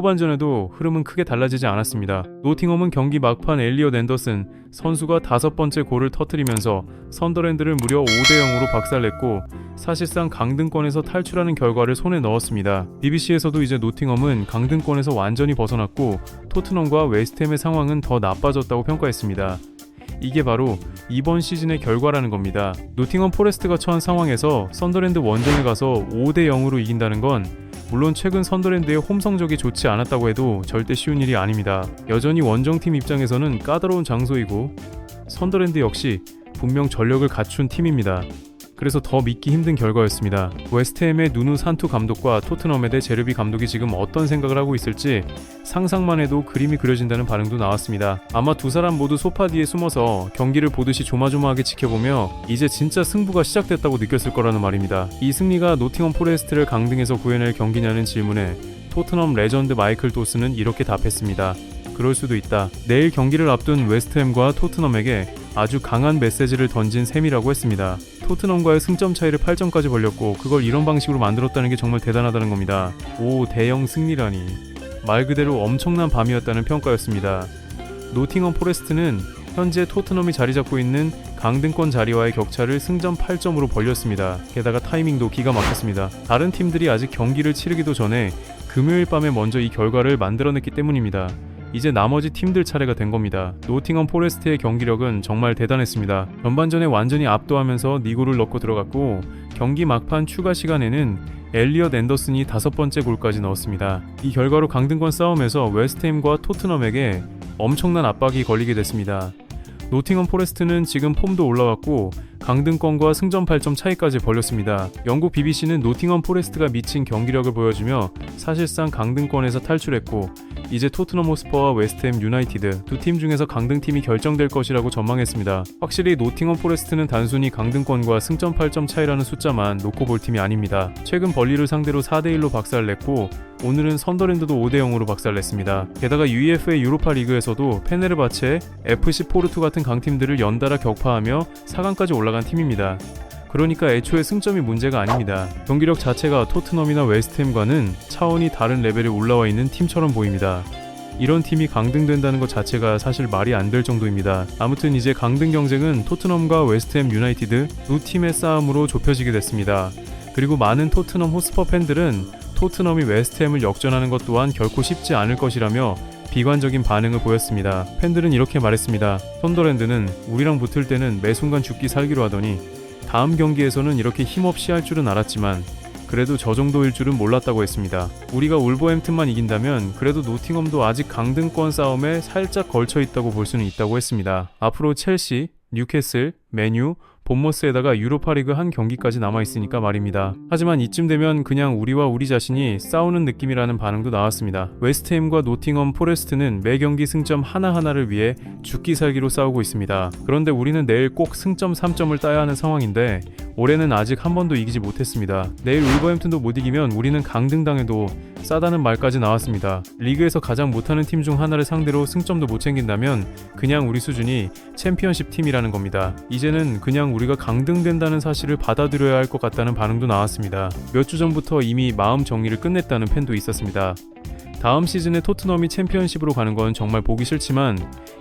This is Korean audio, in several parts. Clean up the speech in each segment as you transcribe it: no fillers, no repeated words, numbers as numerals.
후반전에도 흐름은 크게 달라지지 않았습니다. 노팅엄은 경기 막판 엘리엇 앤더슨 선수가 5번째 골을 터뜨리면서 선더랜드를 무려 5대0으로 박살냈고 사실상 강등권에서 탈출하는 결과를 손에 넣었습니다. BBC에서도 이제 노팅엄은 강등권에서 완전히 벗어났고 토트넘과 웨스트햄의 상황은 더 나빠졌다고 평가했습니다. 이게 바로 이번 시즌의 결과라는 겁니다. 노팅엄 포레스트가 처한 상황에서 선더랜드 원정에 가서 5대0으로 이긴다는 건 물론 최근 선더랜드의 홈 성적이 좋지 않았다고 해도 절대 쉬운 일이 아닙니다. 여전히 원정팀 입장에서는 까다로운 장소이고 선더랜드 역시 분명 전력을 갖춘 팀입니다. 그래서 더 믿기 힘든 결과였습니다. 웨스트햄의 누누 산투 감독과 토트넘에 대해 제르비 감독이 지금 어떤 생각을 하고 있을지 상상만 해도 그림이 그려진다는 반응도 나왔습니다. 아마 두 사람 모두 소파 뒤에 숨어서 경기를 보듯이 조마조마하게 지켜보며 이제 진짜 승부가 시작됐다고 느꼈을 거라는 말입니다. 이 승리가 노팅엄 포레스트를 강등에서 구해낼 경기냐는 질문에 토트넘 레전드 마이클 도스는 이렇게 답했습니다. 그럴 수도 있다. 내일 경기를 앞둔 웨스트햄과 토트넘에게 아주 강한 메시지를 던진 셈이라고 했습니다. 토트넘과의 승점 차이를 8점까지 벌렸고 그걸 이런 방식으로 만들었다는 게 정말 대단하다는 겁니다. 5대0 승리라니. 말 그대로 엄청난 밤이었다는 평가였습니다. 노팅엄 포레스트는 현재 토트넘이 자리 잡고 있는 강등권 자리와의 격차를 승점 8점으로 벌렸습니다. 게다가 타이밍도 기가 막혔습니다. 다른 팀들이 아직 경기를 치르기도 전에 금요일 밤에 먼저 이 결과를 만들어냈기 때문입니다. 이제 나머지 팀들 차례가 된 겁니다. 노팅엄 포레스트의 경기력은 정말 대단했습니다. 전반전에 완전히 압도하면서 4골을 넣고 들어갔고 경기 막판 추가 시간에는 엘리엇 앤더슨이 5번째 골까지 넣었습니다. 이 결과로 강등권 싸움에서 웨스트햄과 토트넘에게 엄청난 압박이 걸리게 됐습니다. 노팅엄 포레스트는 지금 폼도 올라왔고 강등권과 승점 8점 차이까지 벌렸습니다. 영국 BBC는 노팅엄 포레스트가 미친 경기력을 보여주며 사실상 강등권에서 탈출했고 이제 토트넘 호스퍼와 웨스트햄 유나이티드 두 팀 중에서 강등팀이 결정될 것이라고 전망했습니다. 확실히 노팅엄 포레스트는 단순히 강등권과 승점 8점 차이라는 숫자만 놓고 볼 팀이 아닙니다. 최근 벌리를 상대로 4대1로 박살냈고 오늘은 선더랜드도 5대0으로 박살냈습니다. 게다가 UEFA 유로파 리그에서도 페네르바체, FC 포르투 같은 강팀들을 연달아 격파하며 4강까지 올라간 팀입니다. 그러니까 애초에 승점이 문제가 아닙니다. 경기력 자체가 토트넘이나 웨스트햄과는 차원이 다른 레벨에 올라와 있는 팀처럼 보입니다. 이런 팀이 강등된다는 것 자체가 사실 말이 안 될 정도입니다. 아무튼 이제 강등 경쟁은 토트넘과 웨스트햄 유나이티드 두 팀의 싸움으로 좁혀지게 됐습니다. 그리고 많은 토트넘 호스퍼 팬들은 토트넘이 웨스트햄을 역전하는 것 또한 결코 쉽지 않을 것이라며 비관적인 반응을 보였습니다. 팬들은 이렇게 말했습니다. 선더랜드는 우리랑 붙을 때는 매 순간 죽기 살기로 하더니 다음 경기에서는 이렇게 힘없이 할 줄은 알았지만 그래도 저 정도일 줄은 몰랐다고 했습니다. 우리가 울버햄튼만 이긴다면 그래도 노팅엄도 아직 강등권 싸움에 살짝 걸쳐 있다고 볼 수는 있다고 했습니다. 앞으로 첼시, 뉴캐슬, 맨유, 본머스에다가 유로파리그 한 경기까지 남아있으니까 말입니다. 하지만 이쯤 되면 그냥 우리와 우리 자신이 싸우는 느낌이라는 반응도 나왔습니다. 웨스트햄과 노팅엄 포레스트는 매 경기 승점 하나하나를 위해 죽기 살기로 싸우고 있습니다. 그런데 우리는 내일 꼭 승점 3점을 따야 하는 상황인데 올해는 아직 한 번도 이기지 못했습니다. 내일 울버햄튼도 못 이기면 우리는 강등당해도 싸다는 말까지 나왔습니다. 리그에서 가장 못하는 팀 중 하나를 상대로 승점도 못 챙긴다면 그냥 우리 수준이 챔피언십 팀이라는 겁니다. 이제는 그냥 우리가 강등된다는 사실을 받아들여야 할 것 같다는 반응도 나왔습니다. 몇 주 전부터 이미 마음 정리를 끝냈다는 팬도 있었습니다. 다음 시즌에 토트넘이 챔피언십으로 가는 건 정말 보기 싫지만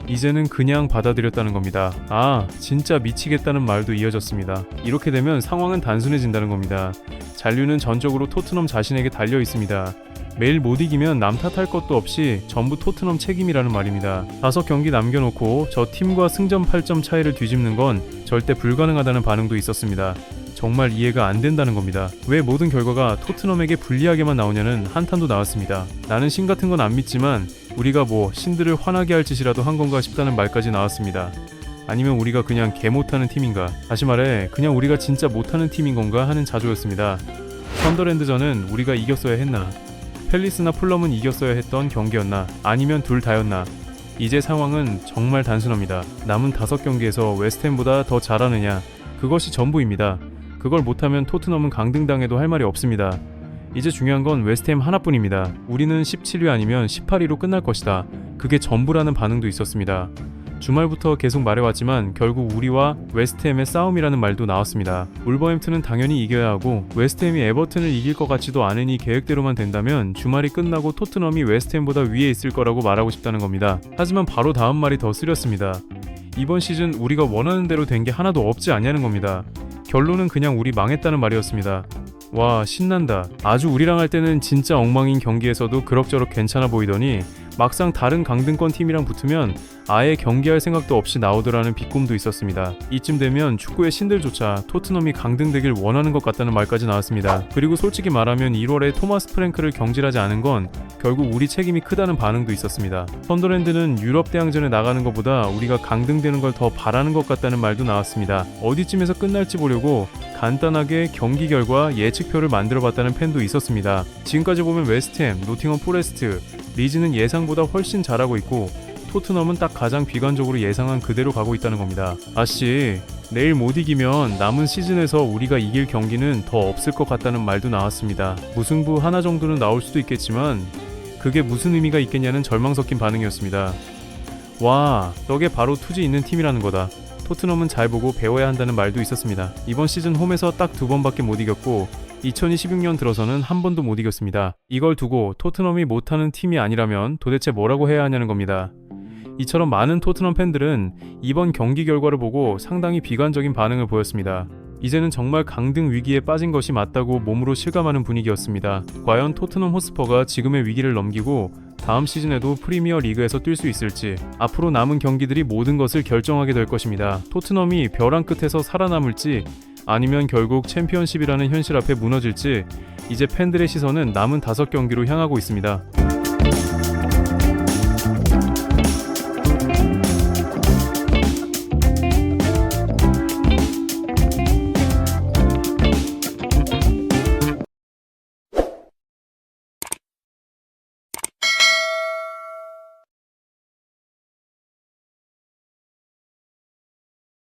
이제는 그냥 받아들였다는 겁니다. 아, 진짜 미치겠다는 말도 이어졌습니다. 이렇게 되면 상황은 단순해진다는 겁니다. 잔류는 전적으로 토트넘 자신에게 달려 있습니다. 매일 못 이기면 남 탓할 것도 없이 전부 토트넘 책임이라는 말입니다. 5경기 남겨놓고 저 팀과 승점 8점 차이를 뒤집는 건 절대 불가능하다는 반응도 있었습니다. 정말 이해가 안 된다는 겁니다. 왜 모든 결과가 토트넘에게 불리하게만 나오냐는 한탄도 나왔습니다. 나는 신 같은 건 안 믿지만 우리가 뭐 신들을 화나게 할 짓이라도 한 건가 싶다는 말까지 나왔습니다. 아니면 우리가 그냥 개 못하는 팀인가? 다시 말해 그냥 우리가 진짜 못하는 팀인 건가 하는 자조였습니다. 선더랜드전은 우리가 이겼어야 했나? 팰리스나 풀럼은 이겼어야 했던 경기였나? 아니면 둘 다였나? 이제 상황은 정말 단순합니다. 남은 5경기에서 웨스트햄보다 더 잘하느냐? 그것이 전부입니다. 그걸 못하면 토트넘은 강등당해도 할 말이 없습니다. 이제 중요한 건 웨스트햄 하나뿐입니다. 우리는 17위 아니면 18위로 끝날 것이다. 그게 전부라는 반응도 있었습니다. 주말부터 계속 말해왔지만 결국 우리와 웨스트햄의 싸움이라는 말도 나왔습니다. 울버햄튼은 당연히 이겨야 하고 웨스트햄이 에버튼을 이길 것 같지도 않으니 계획대로만 된다면 주말이 끝나고 토트넘이 웨스트햄보다 위에 있을 거라고 말하고 싶다는 겁니다. 하지만 바로 다음 말이 더 쓰렸습니다. 이번 시즌 우리가 원하는 대로 된 게 하나도 없지 않냐는 겁니다. 결론은 그냥 우리 망했다는 말이었습니다. 와, 신난다. 아주 우리랑 할 때는 진짜 엉망인 경기에서도 그럭저럭 괜찮아 보이더니 막상 다른 강등권 팀이랑 붙으면 아예 경기할 생각도 없이 나오더라는 비꼼도 있었습니다. 이쯤 되면 축구의 신들조차 토트넘이 강등되길 원하는 것 같다는 말까지 나왔습니다. 그리고 솔직히 말하면 1월에 토마스 프랭크를 경질하지 않은 건 결국 우리 책임이 크다는 반응도 있었습니다. 선더랜드는 유럽 대항전에 나가는 것보다 우리가 강등되는 걸 더 바라는 것 같다는 말도 나왔습니다. 어디쯤에서 끝날지 보려고 간단하게 경기 결과 예측표를 만들어봤다는 팬도 있었습니다. 지금까지 보면 웨스트햄, 노팅엄 포레스트, 리즈는 예상보다 훨씬 잘하고 있고 토트넘은 딱 가장 비관적으로 예상한 그대로 가고 있다는 겁니다. 아씨, 내일 못 이기면 남은 시즌에서 우리가 이길 경기는 더 없을 것 같다는 말도 나왔습니다. 무승부 하나 정도는 나올 수도 있겠지만 그게 무슨 의미가 있겠냐는 절망 섞인 반응이었습니다. 와, 저게 바로 투지 있는 팀이라는 거다. 토트넘은 잘 보고 배워야 한다는 말도 있었습니다. 이번 시즌 홈에서 딱 2번밖에 못 이겼고 2026년 들어서는 한 번도 못 이겼습니다. 이걸 두고 토트넘이 못하는 팀이 아니라면 도대체 뭐라고 해야 하냐는 겁니다. 이처럼 많은 토트넘 팬들은 이번 경기 결과를 보고 상당히 비관적인 반응을 보였습니다. 이제는 정말 강등 위기에 빠진 것이 맞다고 몸으로 실감하는 분위기였습니다. 과연 토트넘 호스퍼가 지금의 위기를 넘기고 다음 시즌에도 프리미어 리그에서 뛸 수 있을지, 앞으로 남은 경기들이 모든 것을 결정하게 될 것입니다. 토트넘이 벼랑 끝에서 살아남을지 아니면 결국 챔피언십이라는 현실 앞에 무너질지 이제 팬들의 시선은 남은 5경기로 향하고 있습니다.